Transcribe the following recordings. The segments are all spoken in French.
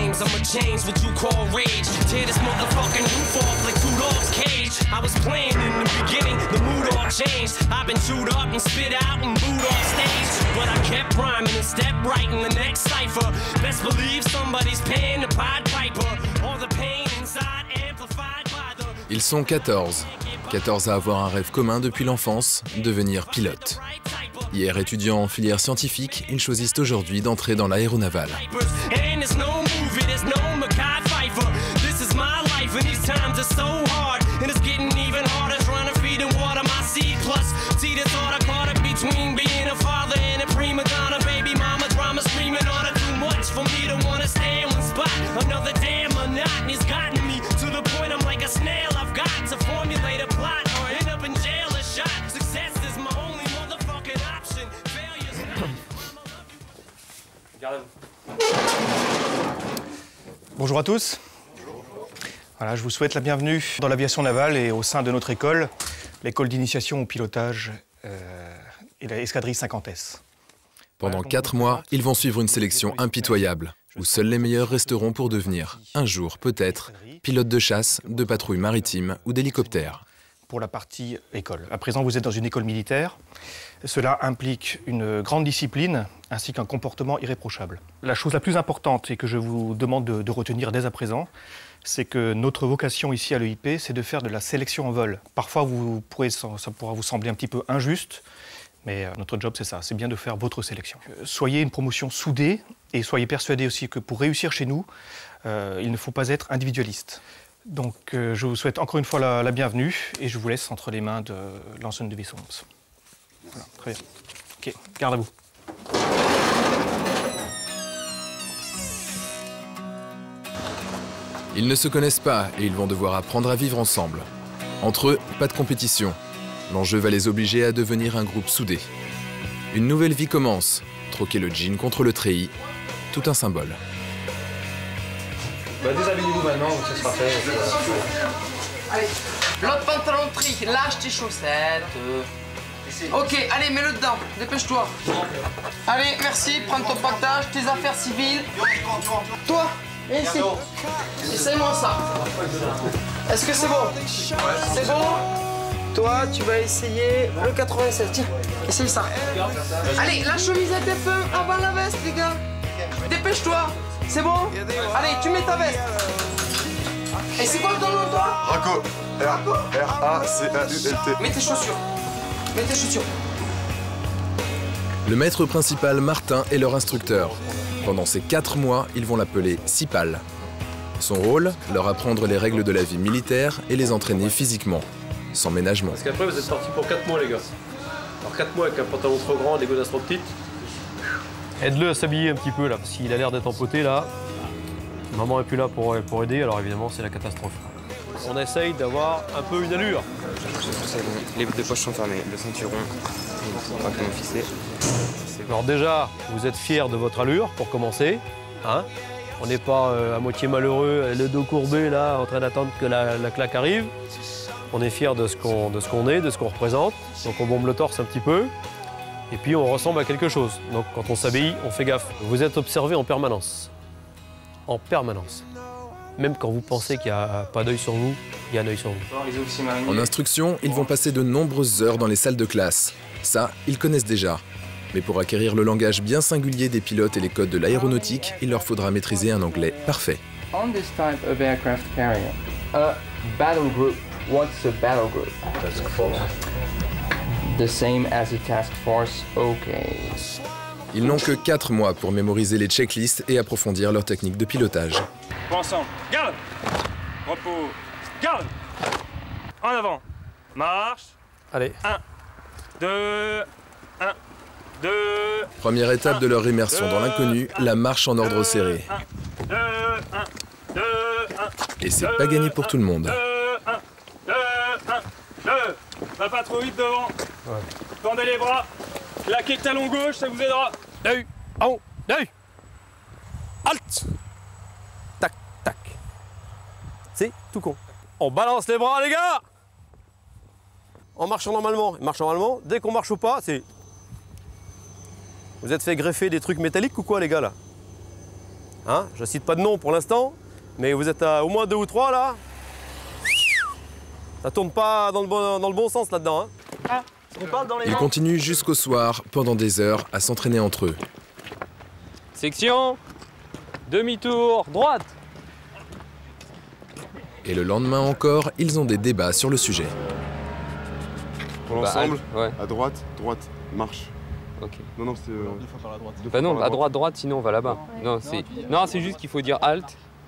flames. I'ma change what you call rage. Tear this motherfucking roof off like two dogs' cage. I was playing in the beginning, the mood all changed. I've been chewed up and spit out and booed off stage. But I kept rhyming and stepped right in the next cipher. Best believe somebody's paying the Pied Piper. All the pain inside amplified by the... Ils sont 14. 14 à avoir un rêve commun depuis l'enfance, devenir pilote. Hier étudiants en filière scientifique, ils choisissent aujourd'hui d'entrer dans l'aéronavale. Bonjour à tous. Voilà, je vous souhaite la bienvenue dans l'aviation navale et au sein de notre école, l'école d'initiation au pilotage et la escadrille 50S. Pendant 4 mois, ils vont suivre une sélection impitoyable, où seuls les meilleurs resteront pour devenir, un jour peut-être, pilotes de chasse, de patrouille maritime ou d'hélicoptère. Pour la partie école. À présent, vous êtes dans une école militaire. Cela implique une grande discipline ainsi qu'un comportement irréprochable. La chose la plus importante et que je vous demande de retenir dès à présent, c'est que notre vocation ici à l'EIP, c'est de faire de la sélection en vol. Parfois, ça pourra vous sembler un petit peu injuste, mais notre job, c'est ça, c'est bien de faire votre sélection. Soyez une promotion soudée et soyez persuadés aussi que pour réussir chez nous, il ne faut pas être individualiste. Donc, je vous souhaite encore une fois la bienvenue et je vous laisse entre les mains de l'enseigne de Wissons. Voilà, très bien. Ok, garde à vous. Ils ne se connaissent pas et ils vont devoir apprendre à vivre ensemble. Entre eux, pas de compétition. L'enjeu va les obliger à devenir un groupe soudé. Une nouvelle vie commence. Troquer le jean contre le treillis, tout un symbole. Bah, déshabillez-vous maintenant, ça sera fait. Allez, l'autre pantalon de tri, lâche tes chaussettes. Ok, allez, mets-le dedans, dépêche-toi. Allez, merci, prends ton pactage, tes affaires civiles. Toi, viens ici. Essaye-moi ça. Est-ce que c'est bon? C'est bon? Toi, tu vas essayer le 87. Tiens, essaye ça. Allez, la chemisette est fin avant la veste, les gars. Dépêche-toi. C'est bon? Allez, tu mets ta veste. Et c'est quoi ton nom, toi? Racco. R-A-C-A-U-L-T. Mets tes chaussures. Mets tes chaussures. Le maître principal, Martin, est leur instructeur. Pendant ces 4 mois, ils vont l'appeler Cipal. Son rôle, leur apprendre les règles de la vie militaire et les entraîner physiquement, sans ménagement. Parce qu'après, vous êtes partis pour 4 mois, les gars. Alors 4 mois avec un pantalon trop grand, des godasses trop petites. Aide-le à s'habiller un petit peu, là, parce qu'il a l'air d'être empoté, là. Maman est plus là pour aider, alors évidemment, c'est la catastrophe. On essaye d'avoir un peu une allure. Les bouts de poche sont fermées, le ceinturon est correctement fixé. Alors déjà, vous êtes fiers de votre allure, pour commencer. Hein, on n'est pas à moitié malheureux, le dos courbé, là, en train d'attendre que la claque arrive. On est fiers de ce qu'on est, de ce qu'on représente. Donc on bombe le torse un petit peu. Et puis on ressemble à quelque chose. Donc quand on s'habille, on fait gaffe. Vous êtes observé en permanence. En permanence. Même quand vous pensez qu'il n'y a pas d'œil sur vous, il y a un œil sur vous. En instruction, ils vont passer de nombreuses heures dans les salles de classe. Ça, ils connaissent déjà. Mais pour acquérir le langage bien singulier des pilotes et les codes de l'aéronautique, il leur faudra maîtriser un anglais parfait. On this type of aircraft carrier, a battle group. What's a battle group? Task force. The same as a task force, okay. Ils n'ont que 4 mois pour mémoriser les checklists et approfondir leur technique de pilotage. Ensemble, garde. Repos, garde. En avant, marche. Allez. 1, 2, 1, 2. Première étape de leur immersion dans l'inconnu, la marche en ordre serré. 2, 1, 2, 1. Et c'est pas gagné pour tout le monde. 2, 1, 2, 1, 2. Va pas trop vite devant. Ouais. Tendez les bras. Laquez le talon gauche, ça vous aidera. Deux, en, deux. Halt. Tac, tac. C'est tout con. On balance les bras, les gars. En marchant normalement. Marche normalement. Dès qu'on marche ou pas, c'est... Vous êtes fait greffer des trucs métalliques ou quoi, les gars, là? Hein, je cite pas de nom pour l'instant, mais vous êtes à au moins 2 ou 3 là. Ça tourne pas dans le bon sens là-dedans. Hein. Ah, on parle dans les Ils continuent jusqu'au soir, pendant des heures, à s'entraîner entre eux. Section, demi-tour, droite. Et le lendemain encore, ils ont des débats sur le sujet. Pour l'ensemble, ouais. à droite, marche. Ok. Non, c'est... 2 fois par la droite. Bah non, à droite, sinon on va là-bas. Non, c'est juste qu'il faut dire halt.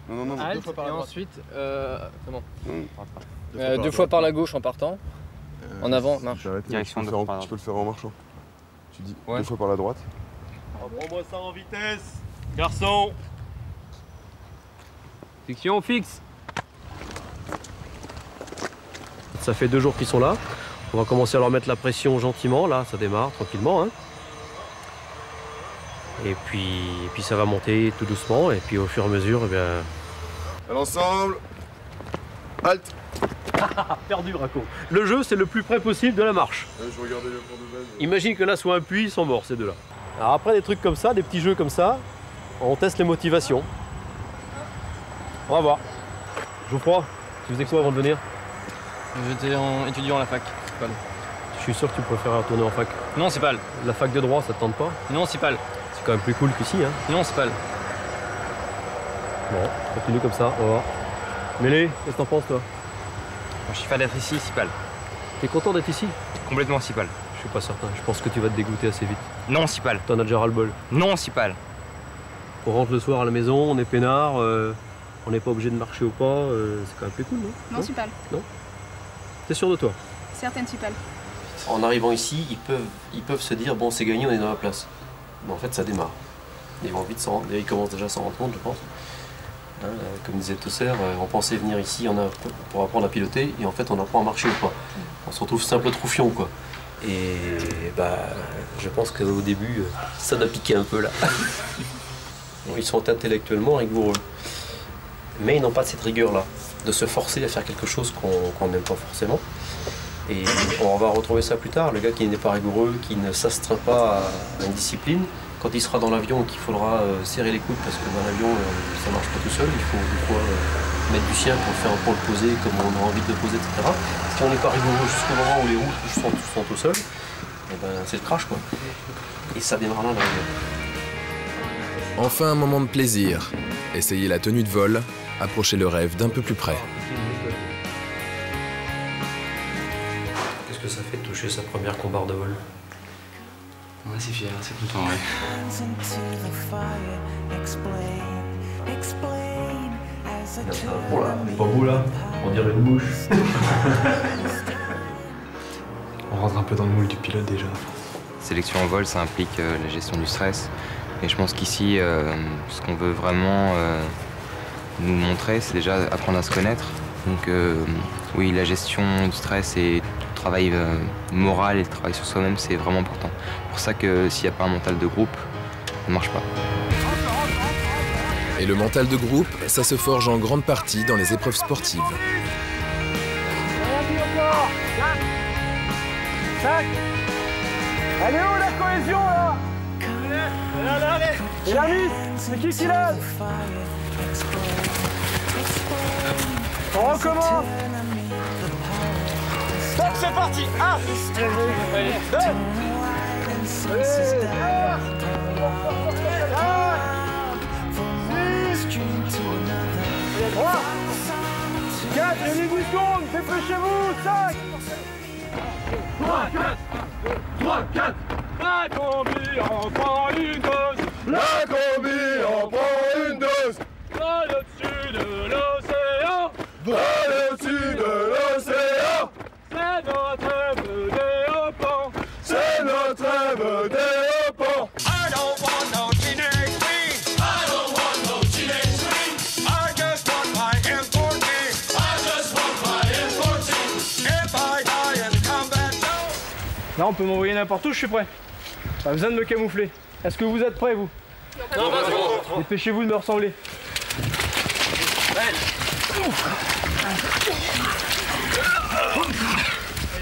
Non. Halt, 2 fois par la et droite. ensuite, comment 2 fois par la gauche en partant. En avant, marche. Direction tu peux le faire en marchant. Tu dis 2 fois par la droite. Reprends-moi ça en vitesse. Garçon. Section fixe. Ça fait 2 jours qu'ils sont là. On va commencer à leur mettre la pression gentiment. Là, ça démarre tranquillement. Hein. Et puis ça va monter tout doucement. Et puis au fur et à mesure, eh bien... À l'ensemble. Halte. Perdu, Braco. Le jeu, c'est le plus près possible de la marche. Je regardais le cours de base. Imagine que là soit un puits, ils sont morts ces deux-là. Alors après des trucs comme ça, des petits jeux comme ça, on teste les motivations. On va voir. Geoffroy, tu faisais quoi avant de venir? J'étais étudiant à la fac. Je suis sûr que tu préfères retourner en fac. Non, c'est pas. La fac de droit, ça te tente pas? Non, c'est pas. C'est quand même plus cool qu'ici, hein? Non, c'est pas. Bon, continue comme ça, on va voir. Mélie, qu'est-ce que t'en penses toi? Je suis fan d'être ici, Sipal. T'es content d'être ici? Complètement Sipal. Je suis pas certain, je pense que tu vas te dégoûter assez vite. Non, Sipal. T'en as déjà ras-le-bol. Non, Sipal. On rentre le soir à la maison, on est peinard, on n'est pas obligé de marcher au pas, c'est quand même plus cool, non? Non, Sipal. Non? T'es sûr de toi? Certaines Sipal. En arrivant ici, ils peuvent se dire bon c'est gagné, on est dans la place. Mais en fait ça démarre. Ils vont vite ils commencent déjà à s'en rendre compte, je pense. Hein, comme disait Tosser, on pensait venir ici pour apprendre à piloter et en fait on apprend à marcher ou pas. On se retrouve simple troufion quoi. Et bah je pense qu'au début ça doit piquer un peu là. Ils sont intellectuellement rigoureux. Mais ils n'ont pas cette rigueur là, de se forcer à faire quelque chose qu'on n'aime pas forcément. Et on va retrouver ça plus tard, le gars qui n'est pas rigoureux, qui ne s'astreint pas à une discipline, quand il sera dans l'avion et qu'il faudra serrer les coudes parce que dans l'avion ça ne marche pas tout seul, il faut des fois mettre du sien pour le poser comme on a envie de le poser, etc. Si on n'est pas rigoureux jusqu'au moment où les roues sont tout seuls, et ben, c'est le crash quoi. Et ça démarre là, Enfin un moment de plaisir. Essayez la tenue de vol, approchez le rêve d'un peu plus près. Qu'est-ce que ça fait de toucher sa première combarre de vol? Ouais, c'est fier, c'est content, ouais. Oh là, pas beau là, on dirait une mouche. On rentre un peu dans le moule du pilote déjà. Sélection en vol, ça implique la gestion du stress. Et je pense qu'ici, ce qu'on veut vraiment nous montrer, c'est déjà apprendre à se connaître. Donc oui, la gestion du stress et le travail moral et le travail sur soi-même, c'est vraiment important. C'est pour ça que s'il n'y a pas un mental de groupe, ça ne marche pas. Et le mental de groupe, ça se forge en grande partie dans les épreuves sportives. Elle est où la cohésion là? Allez. Et la mise, c'est qui l'a? On recommence. Stop, c'est parti. 1, 2, 3, 4, il y a 10 secondes, dépêchez-vous, 5. 3, 4. La combi en prend une dose. La combi en prend une dose. Va au-dessus de l'océan. Va au-dessus de l'océan. C'est notre rêve déopant. C'est notre rêve déopant. I don't want no teenage dream. I don't want no teenage dream. I just want my M14. I just want my M14. If I die in combat zone. Là, on peut m'envoyer n'importe où, je suis prêt. Pas besoin de me camoufler. Est-ce que vous êtes prêts, vous? Non, pas trop. Dépêchez-vous de me ressembler.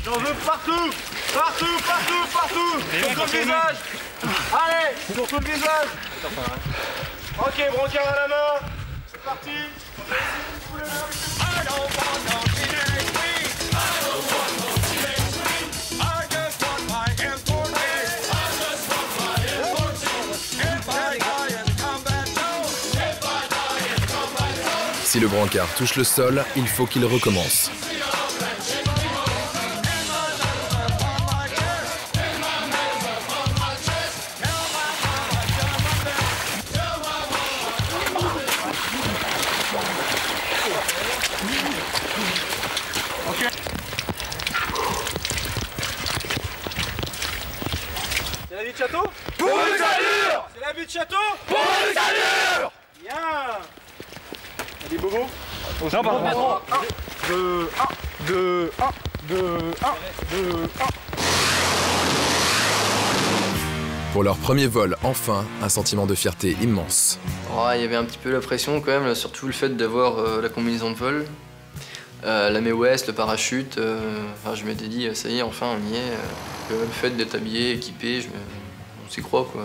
J'en veux partout. Partout. Sur tout le visage. Allez, sur tout le visage. Ok, brancard à la main. C'est parti. Si le brancard touche le sol, il faut qu'il recommence. C'est la vie de château? Pour les allures! C'est la vie de château? Pour les allures! Bien! Allez, Bobo. Non, pardon. 1, 2, 1, 2, 1, 2, 1, 2, 1. Pour leur premier vol, enfin, un sentiment de fierté immense. Oh, il y avait un petit peu la pression quand même, là, surtout le fait d'avoir la combinaison de vol, la Mae West, le parachute. Enfin, je m'étais dit, ça y est, enfin on y est. Le fait d'être habillé, équipé, on s'y croit quoi.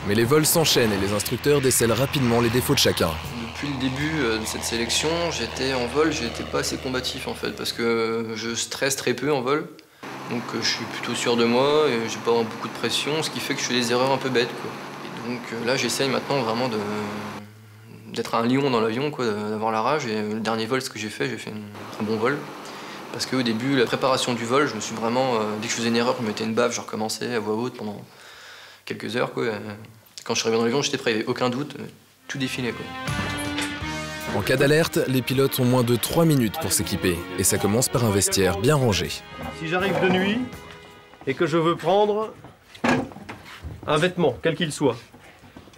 Mais les vols s'enchaînent et les instructeurs décèlent rapidement les défauts de chacun. Depuis le début de cette sélection, j'étais en vol, j'étais pas assez combatif en fait, parce que je stresse très peu en vol. Donc je suis plutôt sûr de moi et j'ai pas beaucoup de pression, ce qui fait que je fais des erreurs un peu bêtes quoi. Et donc là j'essaye maintenant vraiment d'être un lion dans l'avion, quoi, d'avoir la rage. Et le dernier vol, ce que j'ai fait un bon vol. Parce qu'au début, la préparation du vol, je me suis vraiment, dès que je faisais une erreur, je me mettais une baffe, je recommençais à voix haute pendant quelques heures, quoi. Quand je suis arrivé dans l'avion, j'étais prêt, il n'y avait aucun doute, tout défilait, quoi. En cas d'alerte, les pilotes ont moins de 3 minutes pour s'équiper, et ça commence par un vestiaire bien rangé. Si j'arrive de nuit et que je veux prendre un vêtement, quel qu'il soit,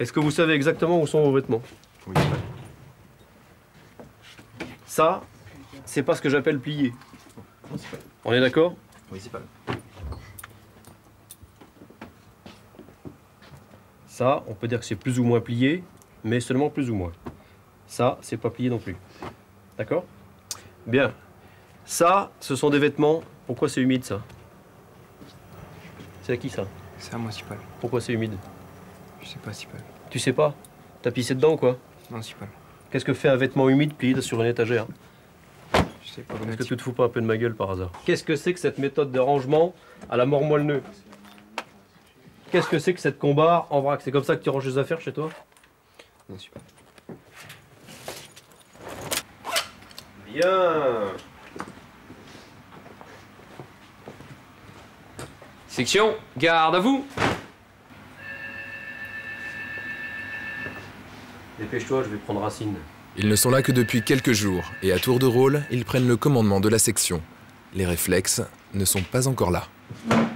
est-ce que vous savez exactement où sont vos vêtements? Oui. Ça, c'est pas ce que j'appelle plier. On est d'accord? Oui, c'est pas. Ça, on peut dire que c'est plus ou moins plié, mais seulement plus ou moins. Ça, c'est pas plié non plus. D'accord? Bien. Ça, ce sont des vêtements. Pourquoi c'est humide, ça? C'est à qui, ça? C'est à moi, Sipal. Pourquoi c'est humide? Je sais pas, Sipal. Tu sais pas? T'as pissé dedans ou quoi? Non, Sipal. Qu'est-ce que fait un vêtement humide plié sur une étagère? Je sais pas. Est-ce que tu te fous pas un peu de ma gueule par hasard? Qu'est-ce que c'est que cette méthode de rangement à la mort moelle-nœud? Qu'est-ce que c'est que cette combat en vrac? C'est comme ça que tu ranges les affaires chez toi? Non, Sipal. Bien. Section, garde à vous. Dépêche-toi, je vais prendre Racine. Ils ne sont là que depuis quelques jours, et à tour de rôle, ils prennent le commandement de la section. Les réflexes ne sont pas encore là.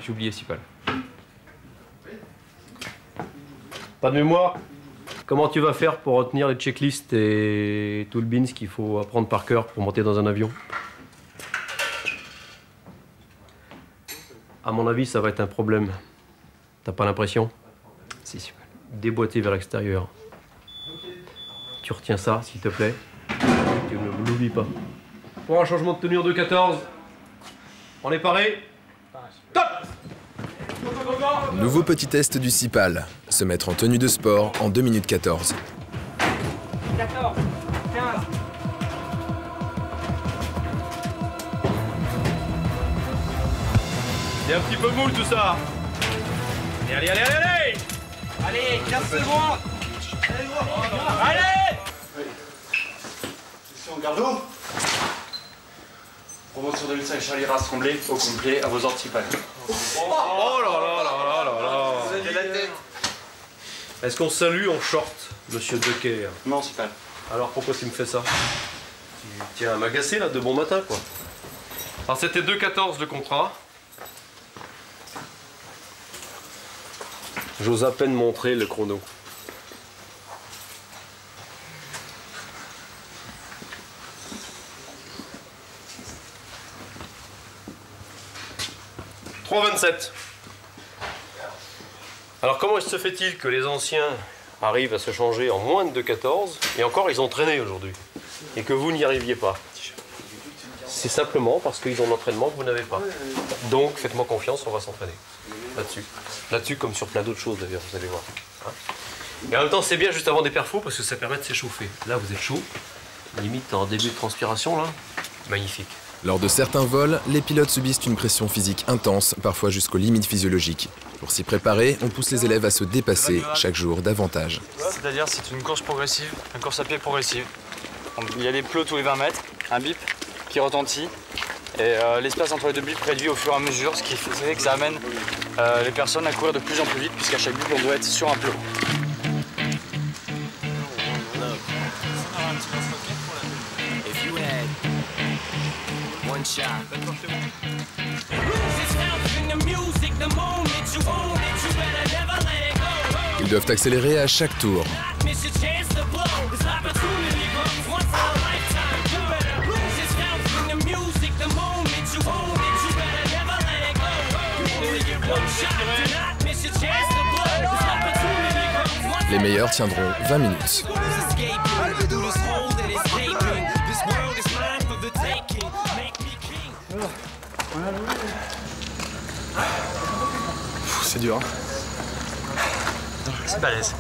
J'ai oublié Sipal. Pas de mémoire? Comment tu vas faire pour retenir les checklists et tout le bins qu'il faut apprendre par cœur pour monter dans un avion? À mon avis, ça va être un problème. T'as pas l'impression? Si, Sipal. Déboîter vers l'extérieur. Tu retiens ça, s'il te plaît. Tu ne l'oublies pas. Pour un changement de tenue en 2-14. On est paré? Top! Nouveau petit test du Sipal. Se mettre en tenue de sport en 2 minutes 14. 14, 15. C'est un petit peu mou tout ça. Allez, allez, allez, allez! Allez, 15 secondes. Allez! Session garde-eau. Promotion 2005 Charlie rassemblée au complet à vos ordres Sipal. Oh là là là là là là! Est-ce qu'on salue en short, monsieur Decker? Non, Sipal. Alors pourquoi tu me fais ça? Tu tiens à m'agacer là de bon matin quoi. Alors c'était 2-14 le contrat. J'ose à peine montrer le chrono. « 3,27. Alors comment se fait-il que les anciens arrivent à se changer en moins de 2,14 et encore ils ont traîné aujourd'hui et que vous n'y arriviez pas? C'est simplement parce qu'ils ont l'entraînement que vous n'avez pas. Donc faites-moi confiance, on va s'entraîner là-dessus. Là-dessus comme sur plein d'autres choses d'ailleurs, vous allez voir. Hein? Et en même temps, c'est bien juste avant des perfos parce que ça permet de s'échauffer. Là, vous êtes chaud, limite en début de transpiration, là. Magnifique. Lors de certains vols, les pilotes subissent une pression physique intense, parfois jusqu'aux limites physiologiques. Pour s'y préparer, on pousse les élèves à se dépasser chaque jour davantage. C'est-à-dire, c'est une course progressive, une course à pied progressive. Il y a des plots tous les 20 mètres, un bip qui retentit, et l'espace entre les deux bips réduit au fur et à mesure, ce qui fait que ça amène les personnes à courir de plus en plus vite, puisqu'à chaque bip, on doit être sur un plot. Ils doivent accélérer à chaque tour. Les meilleurs tiendront 20 minutes. C'est dur, hein. C'est balèze.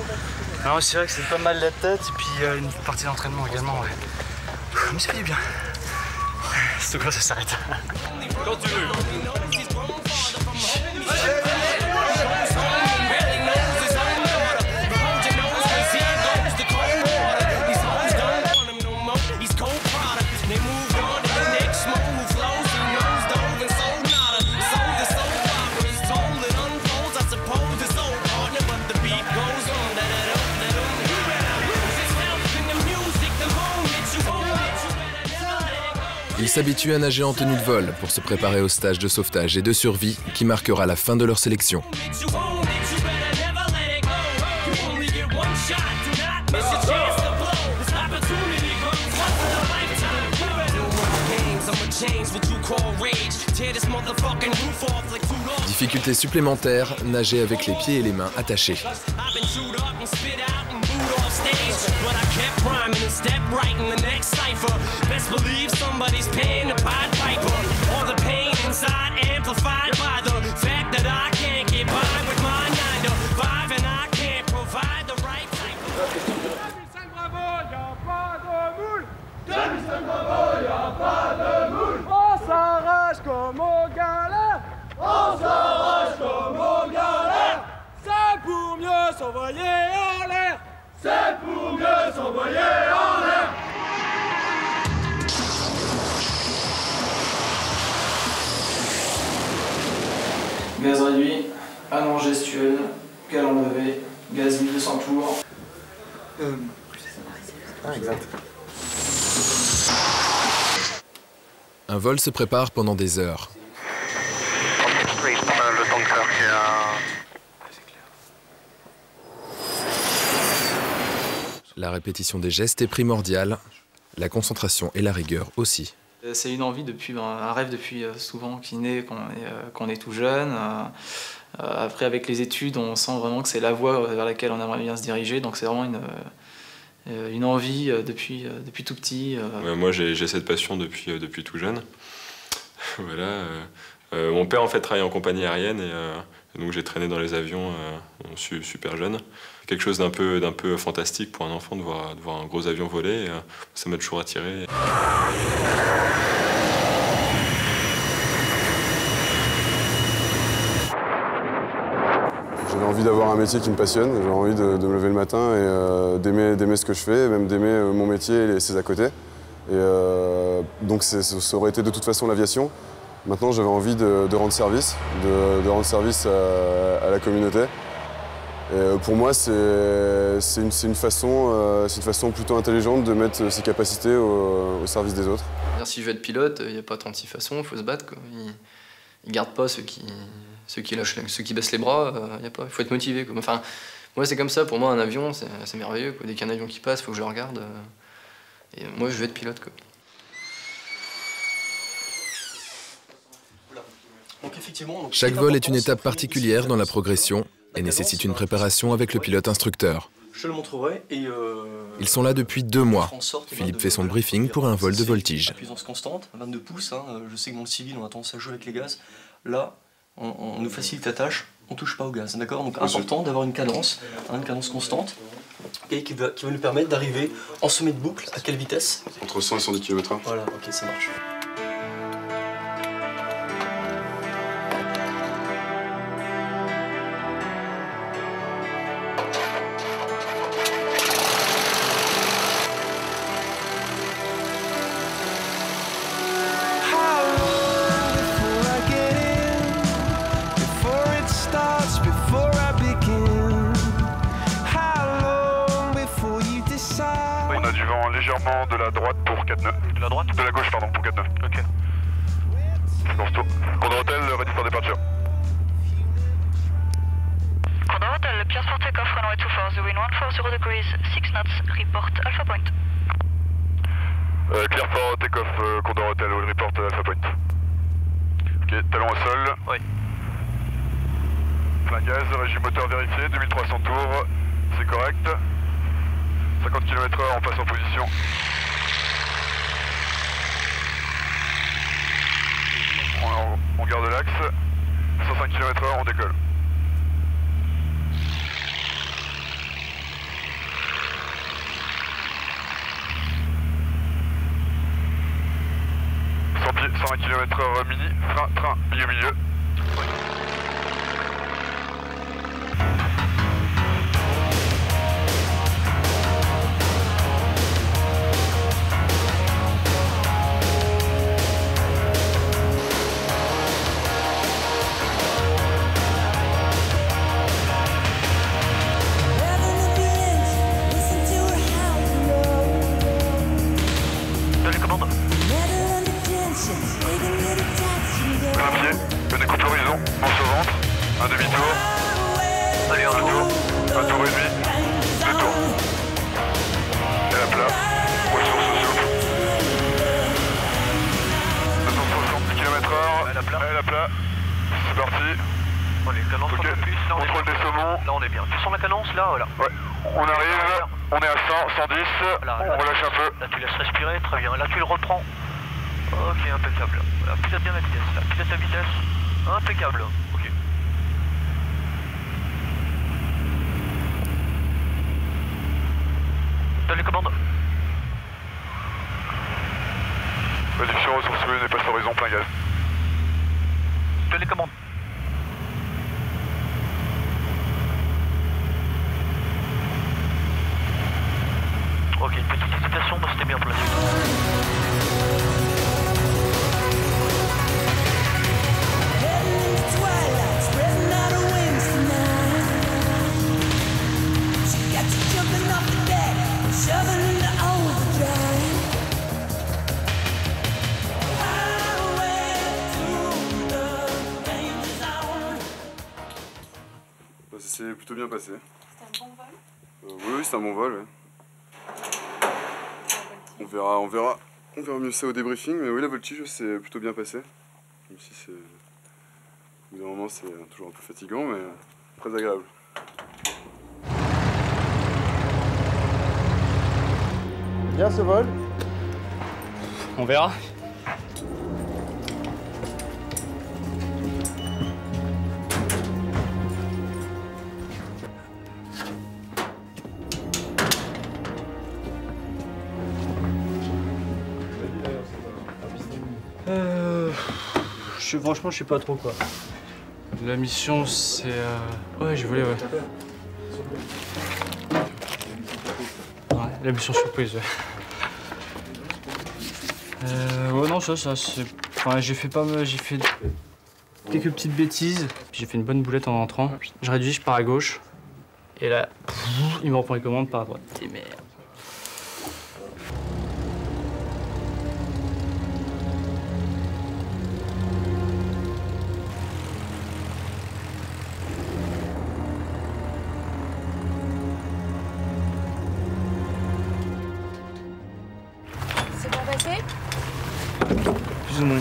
Non, c'est vrai que c'est pas mal la tête et puis une partie d'entraînement également, ouais. Mais ça fait du bien. C'est quoi, ça s'arrête. Quand tu veux. Ils s'habituent à nager en tenue de vol pour se préparer au stage de sauvetage et de survie qui marquera la fin de leur sélection. Difficulté supplémentaire, nager avec les pieds et les mains attachés. On s'arrache comme on galère. On s'arrache comme on galère. C'est pour mieux s'envoyer en l'air. C'est pour mieux s'envoyer en l'air. Gaz réduit, allonge gestuelle, galon levé, gaz 1200 tours. Exact. Un vol se prépare pendant des heures. La répétition des gestes est primordiale, la concentration et la rigueur aussi. C'est une envie depuis, un rêve depuis souvent qui naît quand on est tout jeune. Après, avec les études, on sent vraiment que c'est la voie vers laquelle on aimerait bien se diriger. Donc c'est vraiment une envie depuis tout petit. Ouais, moi, j'ai cette passion depuis tout jeune. Voilà. Mon père, en fait, travaille en compagnie aérienne et donc j'ai traîné dans les avions super jeune. Quelque chose d'un peu fantastique pour un enfant de voir un gros avion voler. Ça m'a toujours attiré. J'avais envie d'avoir un métier qui me passionne, j'avais envie de me lever le matin et d'aimer ce que je fais, même d'aimer mon métier et ses à côté. Et donc ça aurait été de toute façon l'aviation. Maintenant j'avais envie de rendre service, de rendre service à la communauté. Et pour moi c'est une façon plutôt intelligente de mettre ses capacités au service des autres. Si je veux être pilote, il n'y a pas 36 façons, il faut se battre, quoi. Ils ne gardent pas ceux qui baissent les bras, il faut être motivé, quoi. Enfin, moi c'est comme ça, pour moi un avion c'est merveilleux, quoi. Dès qu'il y a un avion qui passe, il faut que je le regarde. Et moi je veux être pilote, quoi. Donc, effectivement, Chaque vol est une étape particulière dans la progression et nécessite une préparation avec le pilote instructeur. Je te le montrerai et Ils sont là depuis 2 mois. Philippe fait son briefing pour un vol de voltige. La puissance constante, 22 pouces. Je sais que dans le civil, on a tendance à jouer avec les gaz. Là, on nous facilite la tâche. on touche pas au gaz, d'accord? Donc important d'avoir une cadence constante, okay, qui va nous permettre d'arriver en sommet de boucle, à quelle vitesse? Entre 100 et 110 km/h. Voilà, ok, ça marche. On a du vent légèrement de la droite pour 4 nœuds. De la droite? De la gauche, pardon, pour 4 nœuds. Ok. Contour. Condor Hotel, ready for departure. Condor Hotel, clear for takeoff, runway 24, the wind 140 degrees, 6 knots, report Alpha Point. Clear for takeoff, Condor Hotel, will report Alpha Point. Ok, talon au sol. Oui. Plein gaz, régime moteur vérifié, 2300 tours, c'est correct. 50 km/h, on passe en position. On garde l'axe. 105 km/h, on décolle. Pied, 120 km/h mini, frein, train, bille au milieu. Un demi-tour. Allez, un tour. Un tour et demi. 2 tours. Et à plat. Ressource souple. 260 km/h. Elle à plat. Elle à plat. C'est parti. On est cadence un peu plus. Là, contrôle des saumons. Là, on est bien. Tu sens la cadence là? Voilà. Ouais. On arrive. On est à 100, 110. Là, on relâche un peu. Là, tu laisses respirer. Très bien. Là, tu le reprends. Ok, impeccable. Voilà. Pilote bien la vitesse. Là. Pilote la vitesse. Impeccable. Ok. Donne les commandes. Réduction ressources humaines et passe horizon plein gaz. Donne les commandes. Ok, une petite hésitation, mais c'était bien pour la suite. C'est plutôt bien passé. C'était un bon vol? Oui, c'est un bon vol. Ouais. On verra mieux ça au débriefing, mais oui, la voltige c'est plutôt bien passé. Même si c'est, au bout d'un moment, c'est toujours un peu fatigant, mais très agréable. Bien ce vol? On verra. Franchement, je sais pas trop quoi. La mission, c'est... Ouais, j'ai volé, ouais. Ouais, la mission surprise, ouais. Ouais, non, ça, c'est... Enfin, j'ai fait quelques petites bêtises. J'ai fait une bonne boulette en entrant. Je réduis, je pars à gauche. Et là, il me reprend les commandes par à droite. Et merde. C'est bien passé? Plus ou moins.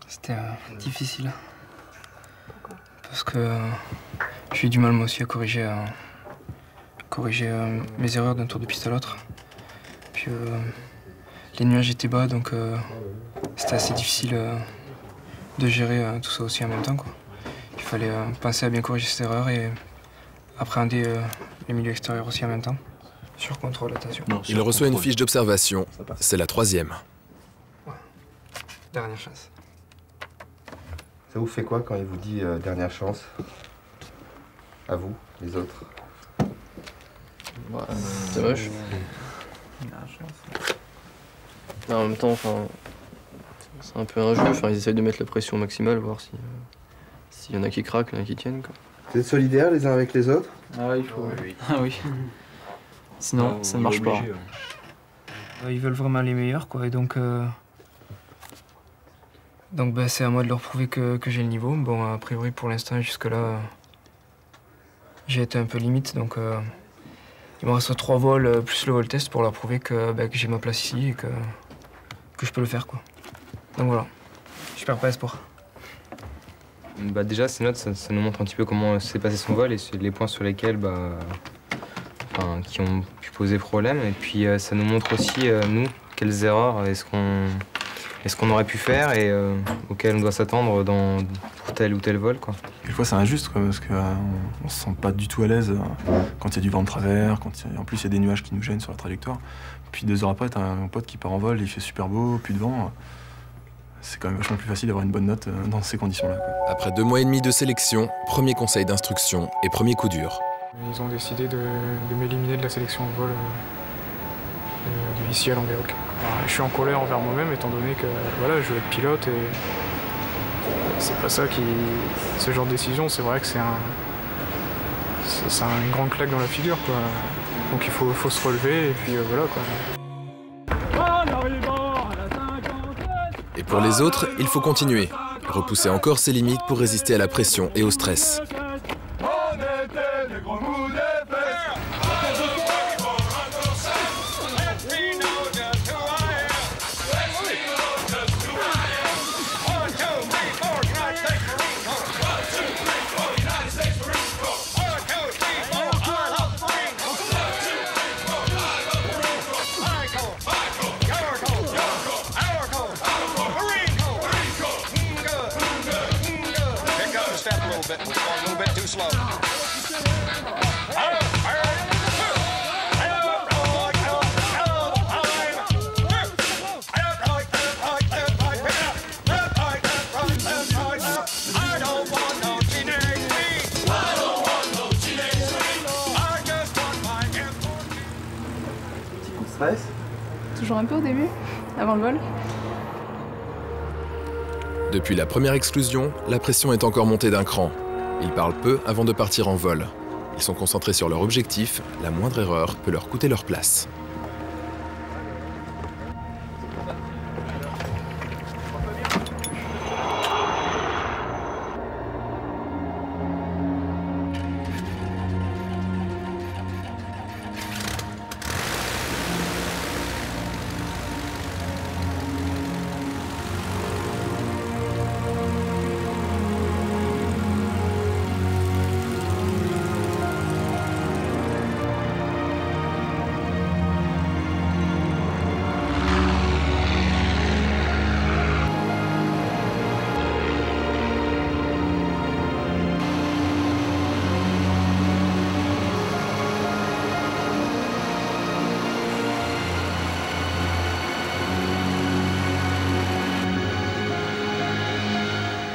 C'était difficile. Pourquoi? Parce que j'ai eu du mal moi aussi à corriger mes erreurs d'un tour de piste à l'autre. Puis Les nuages étaient bas, donc c'était assez difficile de gérer tout ça aussi en même temps, quoi. Il fallait penser à bien corriger ses erreurs et appréhender les milieux extérieurs aussi en même temps. Sur contrôle, attention. Il reçoit une fiche d'observation. C'est la 3e. Dernière chance. Ça vous fait quoi quand il vous dit dernière chance? À vous, les autres? Ouais, c'est moche. Mais en même temps, enfin, c'est un peu un jeu. Enfin, ils essayent de mettre la pression maximale, voir si s'il y en a qui craquent, il y en a qui tiennent, quoi. Vous êtes solidaires les uns avec les autres? Ah, il faut. Oui. Ah oui. Sinon, ça ne marche pas. Ils veulent vraiment les meilleurs, quoi, et donc bah, c'est à moi de leur prouver que j'ai le niveau. Bon, a priori, pour l'instant, jusque-là, j'ai été un peu limite, donc il me reste 3 vols plus le vol test pour leur prouver que j'ai ma place ici et que je peux le faire, quoi. Donc voilà, je perds pas espoir. Bah déjà, ces notes, ça nous montre un petit peu comment s'est passé son vol et les points sur lesquels, qui ont pu poser problème. Et puis ça nous montre aussi, nous, quelles erreurs est-ce qu'on aurait pu faire et auxquelles on doit s'attendre pour tel ou tel vol, quoi. Quelquefois c'est injuste, quoi, parce qu'on se sent pas du tout à l'aise quand il y a du vent de travers, en plus il y a des nuages qui nous gênent sur la trajectoire. Puis 2 heures après, t'as un pote qui part en vol, il fait super beau, plus de vent. C'est quand même vachement plus facile d'avoir une bonne note dans ces conditions-là, quoi. Après 2 mois et demi de sélection, premier conseil d'instruction et premier coup dur. Ils ont décidé de m'éliminer de la sélection de vol ici à Languedoc. Je suis en colère envers moi-même étant donné que voilà, je veux être pilote et c'est pas ça qui... Ce genre de décision, c'est vrai que c'est une grande claque dans la figure, quoi. Donc il faut se relever et puis voilà, quoi. Et pour les autres, il faut continuer. Repousser encore ses limites pour résister à la pression et au stress. Toujours un peu au début, avant le vol. Depuis la première exclusion, la pression est encore montée d'un cran. Ils parlent peu avant de partir en vol. Ils sont concentrés sur leur objectif, la moindre erreur peut leur coûter leur place.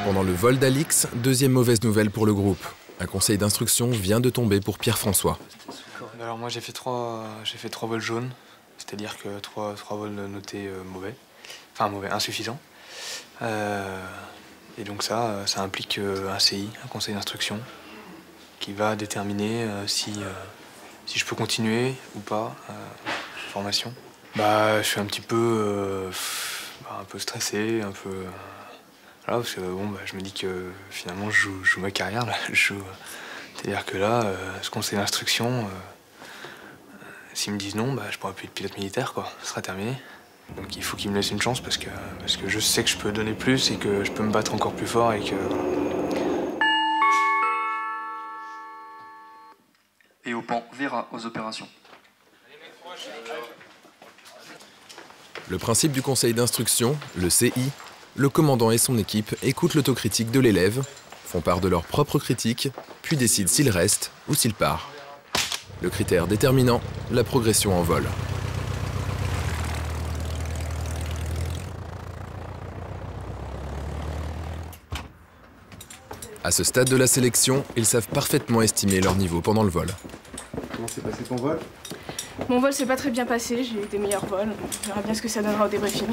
Pendant le vol d'Alix, deuxième mauvaise nouvelle pour le groupe. Un conseil d'instruction vient de tomber pour Pierre-François. Alors moi j'ai fait trois vols jaunes, c'est-à-dire que trois vols notés mauvais, enfin mauvais, insuffisants. Et donc ça implique un CI, un conseil d'instruction, qui va déterminer si je peux continuer ou pas la formation. Je suis un petit peu, un peu stressé, un peu... Voilà, parce que je me dis que finalement je joue ma carrière là. C'est-à-dire que là, ce conseil d'instruction, s'ils me disent non, je pourrai plus être pilote militaire, quoi. Ce sera terminé. Donc il faut qu'ils me laissent une chance parce que je sais que je peux donner plus et que je peux me battre encore plus fort et que... Et au pan, Vera aux opérations. Le principe du conseil d'instruction, le CI, le commandant et son équipe écoutent l'autocritique de l'élève, font part de leurs propres critiques, puis décident s'il reste ou s'il part. Le critère déterminant, la progression en vol. À ce stade de la sélection, ils savent parfaitement estimer leur niveau pendant le vol. Comment s'est passé ton vol? Mon vol s'est pas très bien passé, j'ai eu des meilleurs vols. On verra bien ce que ça donnera au débriefing.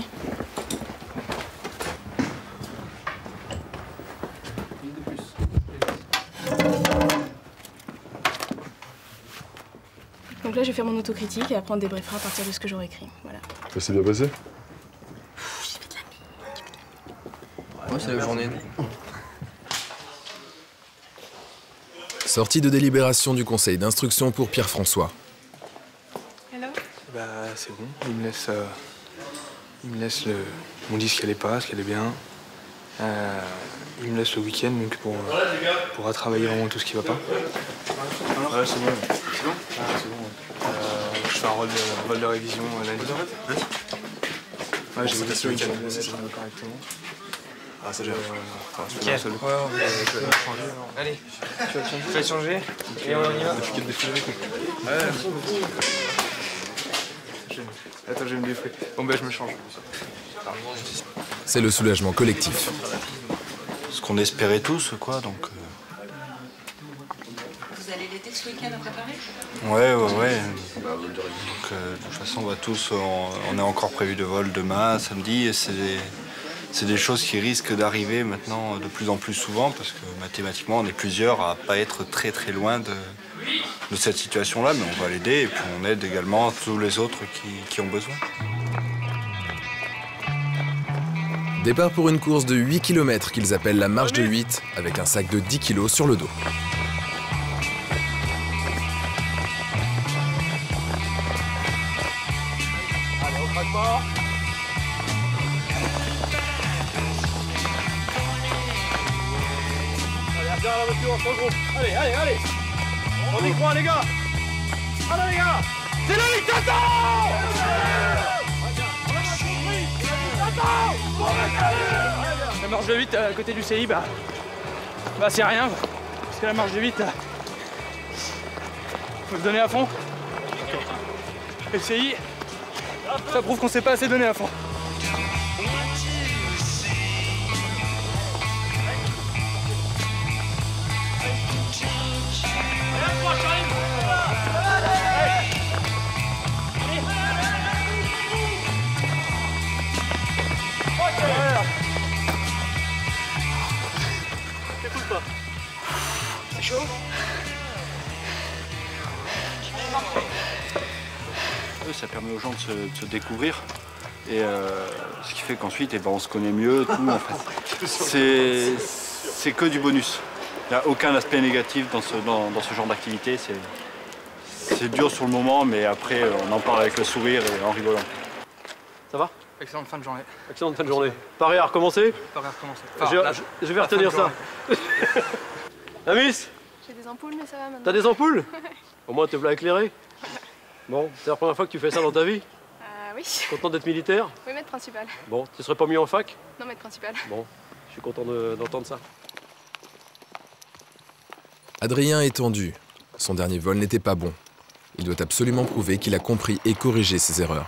Donc là, je vais faire mon autocritique et après on débriefera à partir de ce que j'aurai écrit. Voilà. Ça s'est bien passé? Ouais, c'est la journée. Sortie de délibération du conseil d'instruction pour Pierre-François. Bah c'est bon, il me laisse on me dit ce qui allait pas, ce qui allait bien. Il me laisse le week-end donc pour retravailler vraiment tout ce qui va pas. Ouais, c'est bon. C'est bon? C'est bon. Je fais un rôle de révision lundi. Ouais, j'ai vu le week-end correctement. Ah, ça gère. Nickel. Allez, tu vas changer et on y va. Attends, je vais me défouler. Bon, ben, je me change. C'est le soulagement collectif. Ce qu'on espérait tous, quoi, donc... Vous allez l'aider ce week-end à préparer? Ouais. Donc, de toute façon, on va tous... On est encore prévu de vol demain, samedi, et c'est des choses qui risquent d'arriver maintenant de plus en plus souvent, parce que mathématiquement, on est plusieurs à pas être très très loin de cette situation-là, mais on va l'aider, et puis on aide également tous les autres qui ont besoin. Départ pour une course de 8 km qu'ils appellent la marche de 8, avec un sac de 10 kg sur le dos. Allez, on craque pas. Allez, derrière la voiture, on se regroupe. Allez. On y croit, les gars. Allez, les gars. C'est la ligne d'attente. La marche de 8 à côté du CI, bah c'est rien. Parce que la marche de 8, faut se donner à fond. Et le CI, ça prouve qu'on s'est pas assez donné à fond. C'est chaud? Ça permet aux gens de se découvrir. Et ce qui fait qu'ensuite, on se connaît mieux. Tout, en fait. C'est que du bonus. Il n'y a aucun aspect négatif dans ce genre d'activité. C'est dur sur le moment, mais après, on en parle avec le sourire et en rigolant. Ça va? Excellente fin de journée. Excellente fin de journée. Pareil à recommencer? Pareil à recommencer. Enfin, je vais retenir ça. Amis? J'ai des ampoules, mais ça va maintenant. T'as des ampoules? Au moins, t'es là éclairé. Bon, c'est la première fois que tu fais ça dans ta vie? Oui. Content d'être militaire? Oui, maître principal. Bon, tu serais pas mieux en fac? Non, maître principal. Bon, je suis content d'entendre ça. Adrien est tendu. Son dernier vol n'était pas bon. Il doit absolument prouver qu'il a compris et corrigé ses erreurs.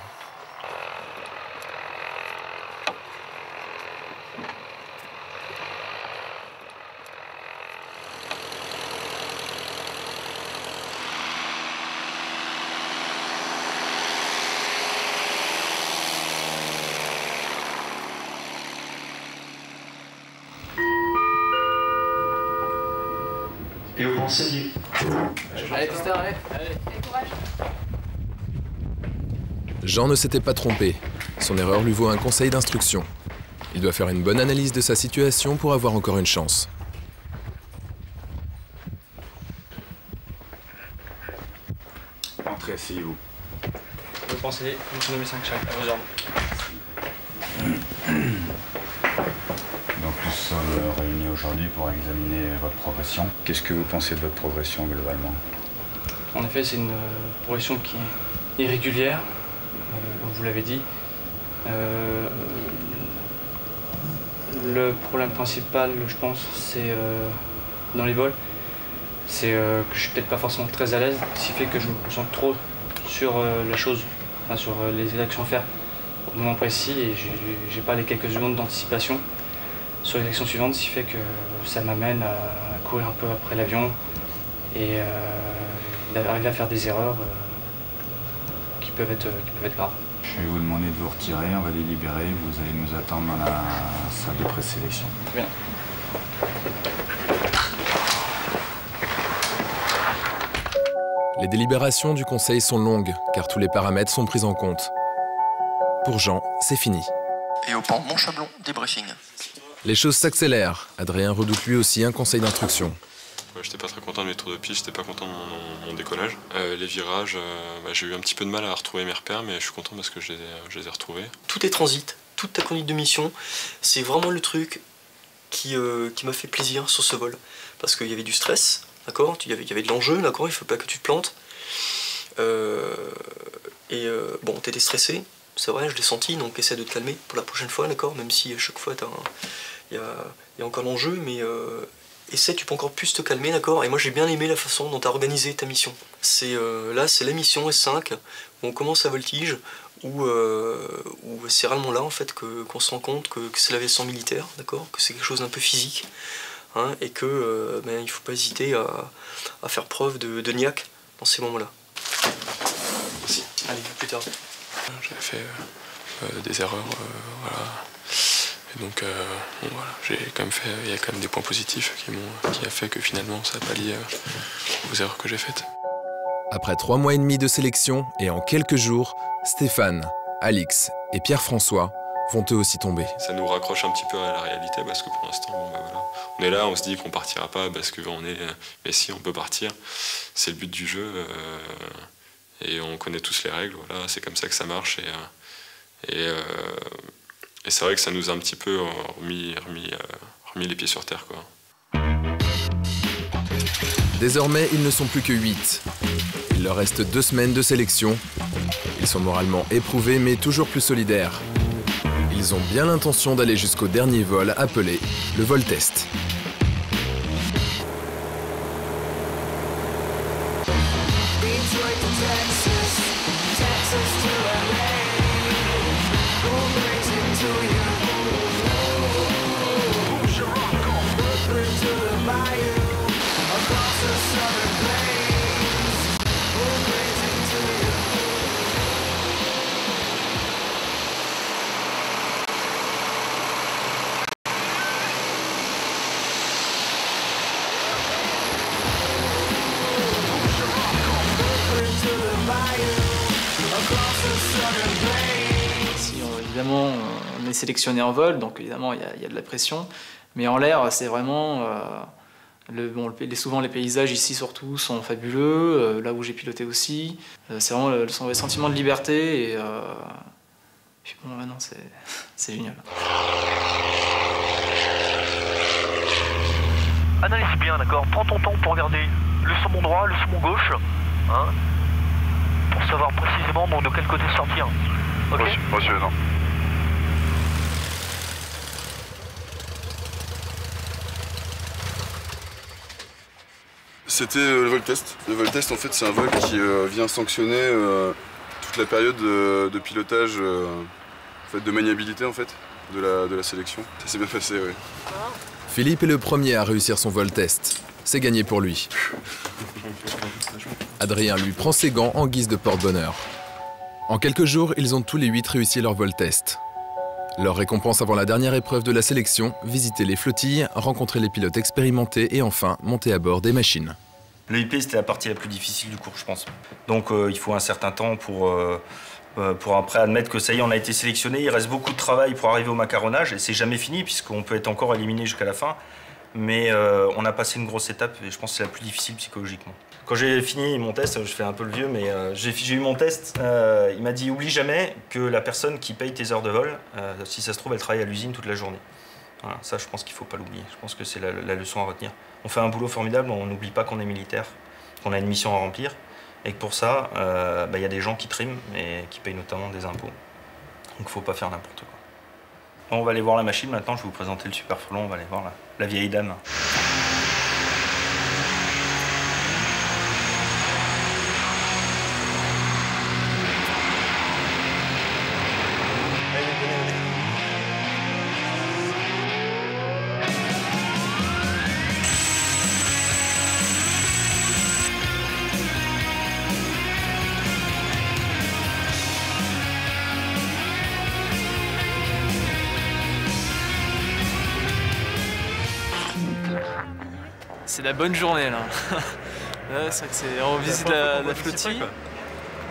Et au conseiller. Allez, Tristan, allez. Courage. Jean ne s'était pas trompé. Son erreur lui vaut un conseil d'instruction. Il doit faire une bonne analyse de sa situation pour avoir encore une chance. Entrez, asseyez-vous. Le conseiller, vous nommez 5 chèques, à vos ordres. Donc nous sommes réunis aujourd'hui pour examiner votre progression. Qu'est-ce que vous pensez de votre progression globalement? En effet, c'est une progression qui est irrégulière, comme vous l'avez dit. Le problème principal, je pense, c'est dans les vols, c'est que je suis peut-être pas forcément très à l'aise, ce qui fait que je me concentre trop sur la chose, enfin, sur les actions à faire au moment précis, et j'ai pas les quelques secondes d'anticipation sur les actions suivantes, ce qui fait que ça m'amène à courir un peu après l'avion et d'arriver à faire des erreurs qui peuvent être graves. Je vais vous demander de vous retirer, on va les libérer, vous allez nous attendre dans la salle de présélection. Bien. Les délibérations du conseil sont longues, car tous les paramètres sont pris en compte. Pour Jean, c'est fini. Et au pan, mon chablon, débriefing. Les choses s'accélèrent. Adrien redoute lui aussi un conseil d'instruction. Ouais, j'étais pas très content de mes tours de piste, j'étais pas content de mon décollage. Les virages, j'ai eu un petit peu de mal à retrouver mes repères, mais je suis content parce que je les ai retrouvés. Tout est transit, toute ta conduite de mission, c'est vraiment le truc qui m'a fait plaisir sur ce vol. Parce qu'il y avait du stress, d'accord, il y avait de l'enjeu, d'accord, il faut pas que tu te plantes. Bon, t'étais stressé, c'est vrai, je l'ai senti, donc essaie de te calmer pour la prochaine fois, d'accord, même si à chaque fois il y a encore l'enjeu, mais essaie, tu peux encore plus te calmer, d'accord. Et moi j'ai bien aimé la façon dont tu as organisé ta mission. Là c'est la mission S5, où on commence à voltige, où c'est réellement là en fait qu'on se rend compte que c'est l'aviation militaire, d'accord, que c'est quelque chose d'un peu physique, hein, et que il ne faut pas hésiter à faire preuve de niaque dans ces moments-là. Merci. Allez, plus tard. J'avais fait des erreurs, voilà. Et donc, bon, voilà, il y a quand même des points positifs qui a fait que finalement ça n'a pas lié aux erreurs que j'ai faites. Après 3 mois et demi de sélection et en quelques jours, Stéphane, Alix et Pierre-François vont eux aussi tomber. Ça nous raccroche un petit peu à la réalité parce que pour l'instant, bon, voilà, on est là, on se dit qu'on partira pas parce que mais si, on peut partir. C'est le but du jeu et on connaît tous les règles. Voilà, c'est comme ça que ça marche et c'est vrai que ça nous a un petit peu remis les pieds sur terre, quoi. Désormais, ils ne sont plus que 8. Il leur reste 2 semaines de sélection. Ils sont moralement éprouvés, mais toujours plus solidaires. Ils ont bien l'intention d'aller jusqu'au dernier vol appelé le vol test. Évidemment, on est sélectionné en vol, donc évidemment il y a de la pression, mais en l'air c'est vraiment souvent les paysages ici surtout sont fabuleux, là où j'ai piloté aussi, c'est vraiment le sentiment de liberté et puis bon, maintenant c'est génial. Analyse bien, d'accord, prends ton temps pour regarder le saumon droit, le saumon gauche, hein, pour savoir précisément de quel côté sortir. Ok. Monsieur, non. C'était le vol test. Le vol test, en fait, c'est un vol qui vient sanctionner toute la période de pilotage, en fait, de maniabilité en fait, de la sélection. Ça s'est bien passé, oui. Philippe est le premier à réussir son vol test. C'est gagné pour lui. Adrien lui prend ses gants en guise de porte-bonheur. En quelques jours, ils ont tous les 8 réussi leur vol test. Leur récompense avant la dernière épreuve de la sélection, visiter les flottilles, rencontrer les pilotes expérimentés et enfin monter à bord des machines. Le IP, c'était la partie la plus difficile du cours, je pense. Donc il faut un certain temps pour après admettre que ça y est, on a été sélectionné. Il reste beaucoup de travail pour arriver au macaronnage et c'est jamais fini puisqu'on peut être encore éliminé jusqu'à la fin. Mais on a passé une grosse étape et je pense que c'est la plus difficile psychologiquement. Quand j'ai fini mon test, je fais un peu le vieux, mais j'ai eu mon test, il m'a dit « Oublie jamais que la personne qui paye tes heures de vol, si ça se trouve, elle travaille à l'usine toute la journée. » Voilà, ça, je pense qu'il ne faut pas l'oublier. Je pense que c'est la leçon à retenir. On fait un boulot formidable, on n'oublie pas qu'on est militaire, qu'on a une mission à remplir et que pour ça, y a des gens qui triment et qui payent notamment des impôts. Donc faut pas faire n'importe quoi. Bon, on va aller voir la machine maintenant, je vais vous présenter le super frelon, on va aller voir la vieille dame. C'est la bonne journée là. Là c'est vrai que c'est. On visite la flottille,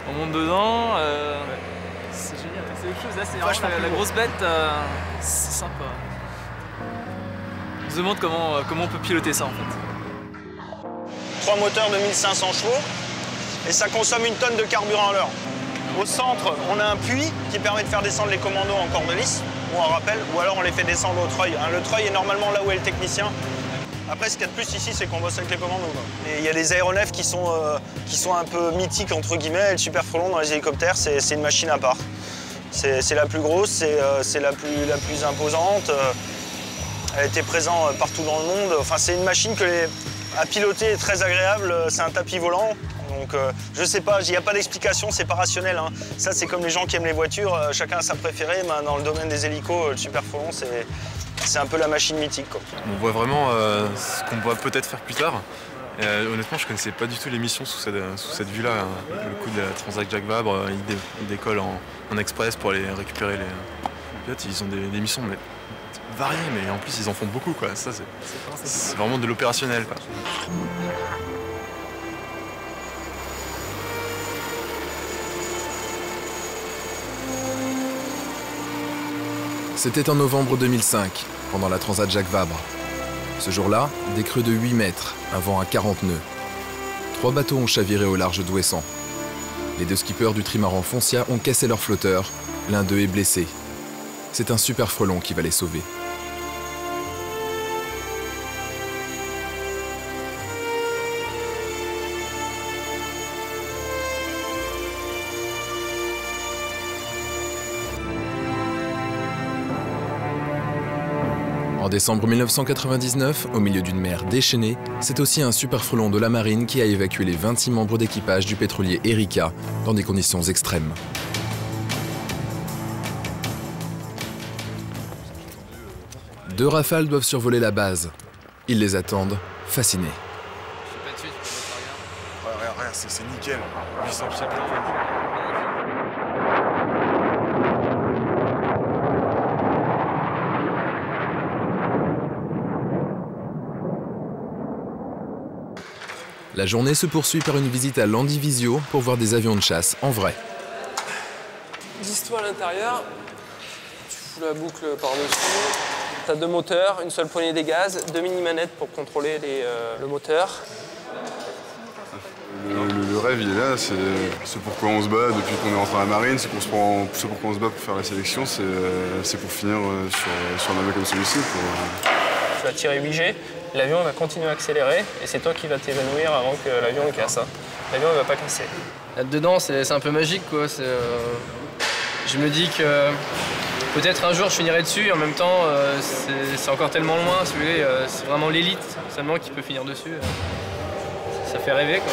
on monte dedans. C'est génial, c'est autre chose. Là c'est vraiment la grosse bête, c'est sympa. On se demande comment on peut piloter ça en fait. 3 moteurs de 1500 chevaux et ça consomme 1 tonne de carburant à l'heure. Au centre, on a un puits qui permet de faire descendre les commandos en corde lisse ou en rappel, ou alors on les fait descendre au treuil. Le treuil est normalement là où est le technicien. Après, ce qu'il y a de plus ici, c'est qu'on bosse avec les commandos. Et il y a des aéronefs qui sont un peu mythiques, entre guillemets. Et le super frelon dans les hélicoptères, c'est une machine à part. C'est la plus grosse, c'est la plus imposante. Elle était présente partout dans le monde. Enfin, c'est une machine à piloter est très agréable. C'est un tapis volant. Donc, je sais pas, il n'y a pas d'explication, c'est pas rationnel. Hein. Ça, c'est comme les gens qui aiment les voitures. Chacun a sa préférée. Mais dans le domaine des hélicos, le super frelon, c'est un peu la machine mythique, quoi. On voit vraiment ce qu'on va peut-être faire plus tard. Et, honnêtement, je connaissais pas du tout l'émission sous cette vue-là. Le coup de la Transat Jacques Vabre, ils décollent en express pour aller récupérer les pilotes. Ils ont des missions variées, mais en plus ils en font beaucoup, quoi. Ça, c'est vraiment de l'opérationnel, quoi. C'était en novembre 2005, pendant la Transat Jacques Vabre. Ce jour-là, des creux de 8 mètres, un vent à 40 nœuds. 3 bateaux ont chaviré au large d'Ouessant. Les 2 skippers du trimaran Foncia ont cassé leur flotteur. L'un d'eux est blessé. C'est un super frelon qui va les sauver. En décembre 1999, au milieu d'une mer déchaînée, c'est aussi un super frelon de la marine qui a évacué les 26 membres d'équipage du pétrolier Erika dans des conditions extrêmes. Deux rafales doivent survoler la base. Ils les attendent, fascinés. Regarde, c'est nickel. 800 pieds blancs. La journée se poursuit par une visite à Landivisio pour voir des avions de chasse en vrai. Dis-toi à l'intérieur, tu fous la boucle par-dessus. Tu as 2 moteurs, une seule poignée des gaz, 2 mini-manettes pour contrôler le moteur. Le rêve, il est là, c'est pourquoi on se bat depuis qu'on est rentré à la marine, c'est pourquoi on se bat pour faire la sélection, c'est pour finir sur un avion comme celui-ci. Tu vas tirer 8G, l'avion va continuer à accélérer et c'est toi qui vas t'évanouir avant que l'avion le casse. Hein. L'avion ne va pas casser. Là-dedans, c'est un peu magique, quoi. Je me dis que peut-être un jour je finirai dessus et en même temps, c'est encore tellement loin. C'est vraiment l'élite seulement qui peut finir dessus. Ça fait rêver, quoi.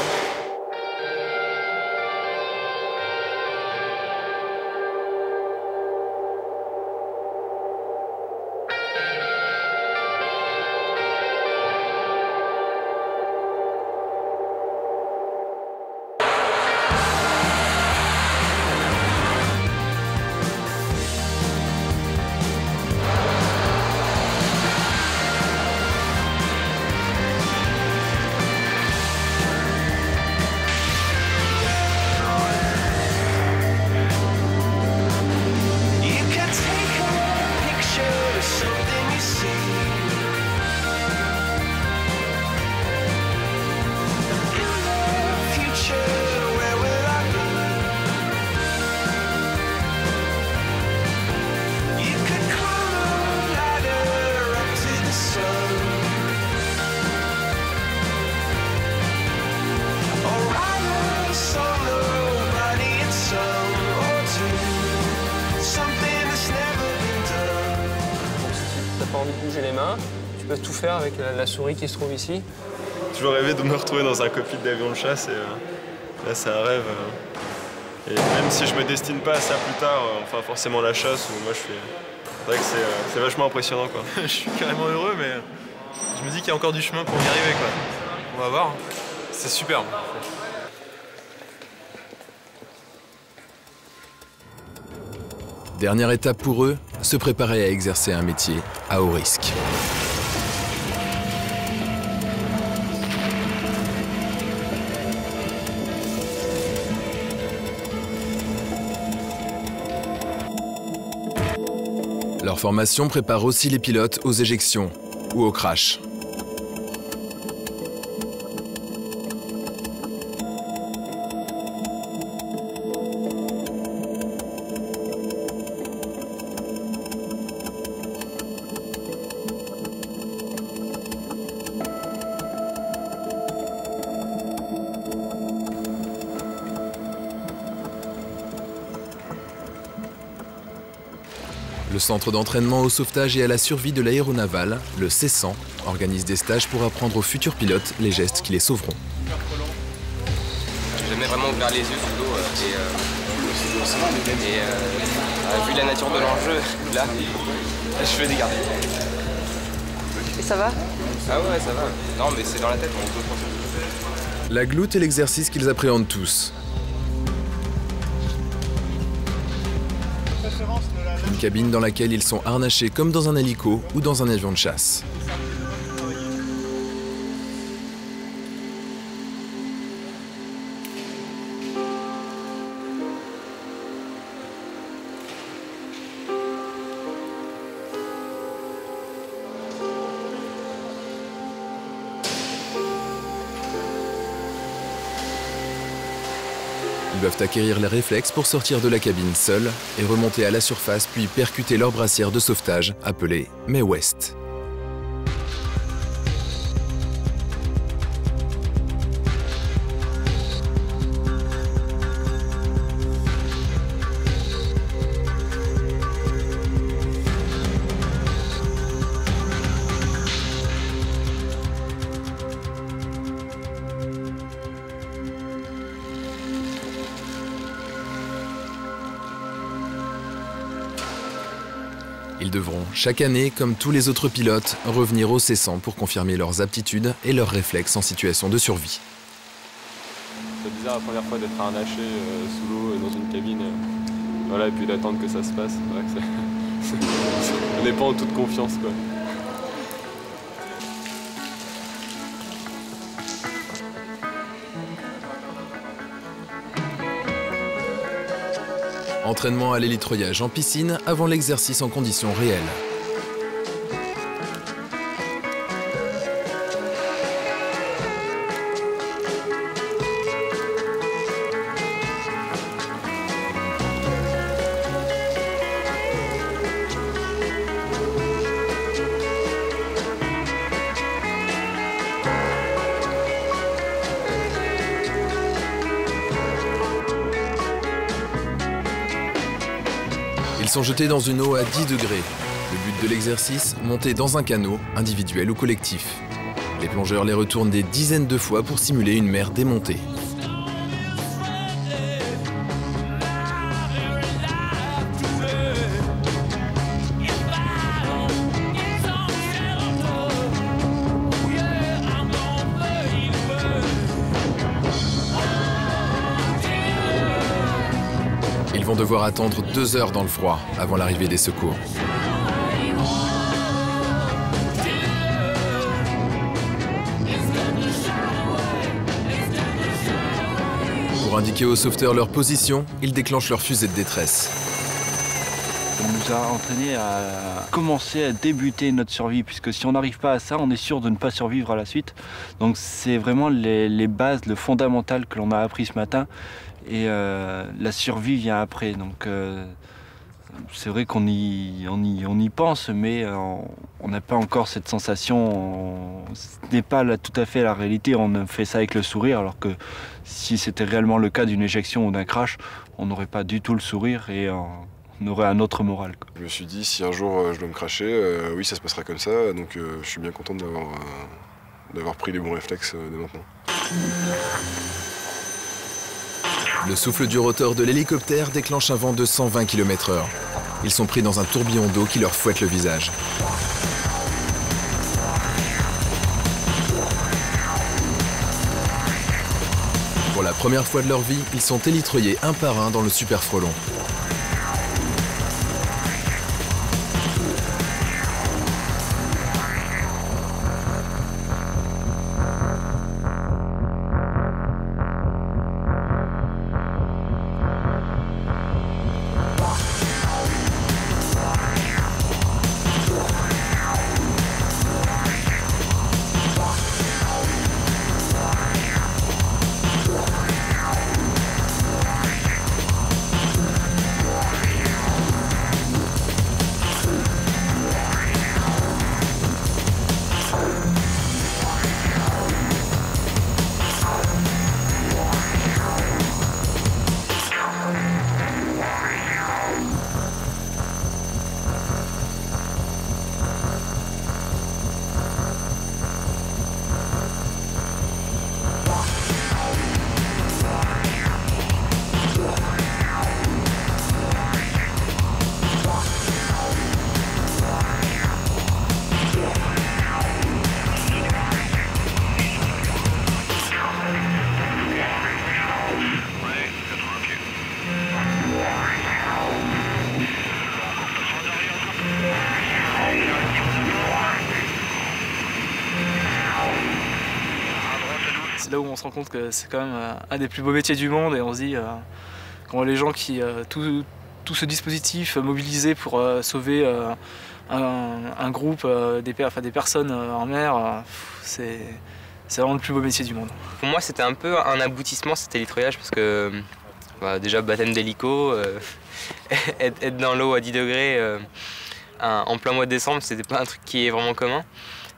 pas envie de bouger les mains. Tu peux tout faire avec la souris qui se trouve ici. J'ai toujours rêvé de me retrouver dans un cockpit d'avion de chasse et là c'est un rêve. Et même si je me destine pas à ça plus tard, enfin forcément la chasse, moi je suis... C'est vrai que c'est vachement impressionnant quoi. Je suis carrément heureux mais je me dis qu'il y a encore du chemin pour y arriver quoi. On va voir, c'est superbe. Dernière étape pour eux, se préparer à exercer un métier à haut risque. Leur formation prépare aussi les pilotes aux éjections ou au crash. Le centre d'entraînement au sauvetage et à la survie de l'aéronaval, le C100, organise des stages pour apprendre aux futurs pilotes les gestes qui les sauveront. J'ai jamais vraiment ouvert les yeux sous l'eau vu la nature de l'enjeu, là, je fais des gardes. Et ça va? Ah ouais, ça va. Non, mais c'est dans la tête, on peut penser. La gloute est l'exercice qu'ils appréhendent tous. Une cabine dans laquelle ils sont harnachés comme dans un hélico ou dans un avion de chasse. Ils doivent acquérir les réflexes pour sortir de la cabine seuls et remonter à la surface puis percuter leur brassière de sauvetage appelée Mae West. Ils devront, chaque année, comme tous les autres pilotes, revenir au C100 pour confirmer leurs aptitudes et leurs réflexes en situation de survie. C'est bizarre la première fois d'être harnaché sous l'eau dans une cabine, voilà, et puis d'attendre que ça se passe. Voilà, on n'est pas en toute confiance, quoi. Entraînement à l'hélitreuillage en piscine avant l'exercice en conditions réelles. Ils sont jetés dans une eau à 10 degrés. Le but de l'exercice, monter dans un canot, individuel ou collectif. Les plongeurs les retournent des dizaines de fois pour simuler une mer démontée. Ils vont devoir attendre 2 heures dans le froid avant l'arrivée des secours. Pour indiquer aux sauveteurs leur position, ils déclenchent leur fusée de détresse. Ça nous a entraîné à commencer à débuter notre survie, puisque si on n'arrive pas à ça, on est sûr de ne pas survivre à la suite. Donc c'est vraiment les bases, le fondamental que l'on a appris ce matin, et la survie vient après. Donc c'est vrai qu'on y pense, mais on n'a pas encore cette sensation. Ce n'est pas là, tout à fait la réalité. On fait ça avec le sourire, alors que si c'était réellement le cas d'une éjection ou d'un crash, on n'aurait pas du tout le sourire et on on aurait un autre moral, quoi. Je me suis dit, si un jour je dois me cracher, oui, ça se passera comme ça. Donc je suis bien content d'avoir pris les bons réflexes dès maintenant. Le souffle du rotor de l'hélicoptère déclenche un vent de 120 km/h. Ils sont pris dans un tourbillon d'eau qui leur fouette le visage. Pour la première fois de leur vie, ils sont élitreillés un par un dans le Super Frelon. C'est là où on se rend compte que c'est quand même un des plus beaux métiers du monde et on se dit quand les gens qui tout ce dispositif mobilisé pour sauver un groupe, des personnes en mer, c'est vraiment le plus beau métier du monde. Pour moi c'était un peu un aboutissement cet hélitreuillage parce que déjà baptême d'hélico, être dans l'eau à 10 degrés en plein mois de décembre, c'était pas un truc qui est vraiment commun.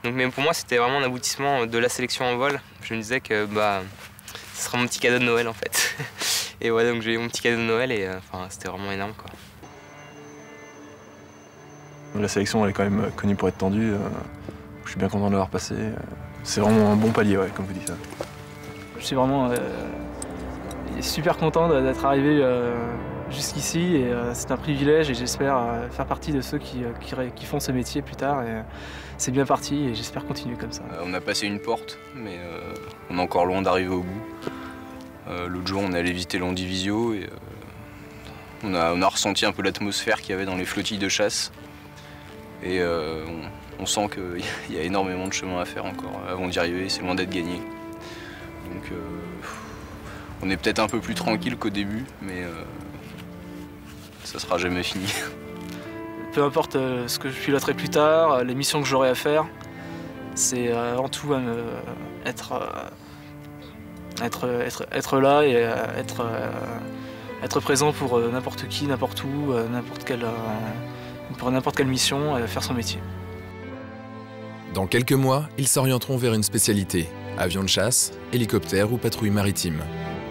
Donc, mais pour moi, c'était vraiment un aboutissement de la sélection en vol. Je me disais que ce sera mon petit cadeau de Noël en fait. Et voilà, donc j'ai eu mon petit cadeau de Noël et c'était vraiment énorme, quoi. La sélection, elle est quand même connue pour être tendue. Je suis bien content de l'avoir passé. C'est vraiment un bon palier, ouais, comme vous dites. Je suis vraiment super content d'être arrivé jusqu'ici et c'est un privilège et j'espère faire partie de ceux qui font ce métier plus tard. Et c'est bien parti et j'espère continuer comme ça. On a passé une porte, mais on est encore loin d'arriver au bout. L'autre jour, on est allé visiter l'Andivisio et on a ressenti un peu l'atmosphère qu'il y avait dans les flottilles de chasse. Et on sent qu'il y a énormément de chemin à faire encore avant d'y arriver, c'est loin d'être gagné. Donc on est peut-être un peu plus tranquille qu'au début, mais ça sera jamais fini. Peu importe ce que je piloterai plus tard, les missions que j'aurai à faire, c'est avant tout être là et être présent pour n'importe qui, n'importe où, pour n'importe quelle mission, faire son métier. Dans quelques mois, ils s'orienteront vers une spécialité, avion de chasse, hélicoptère ou patrouille maritime.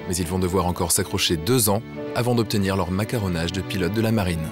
Mais ils vont devoir encore s'accrocher 2 ans avant d'obtenir leur macaronnage de pilote de la marine.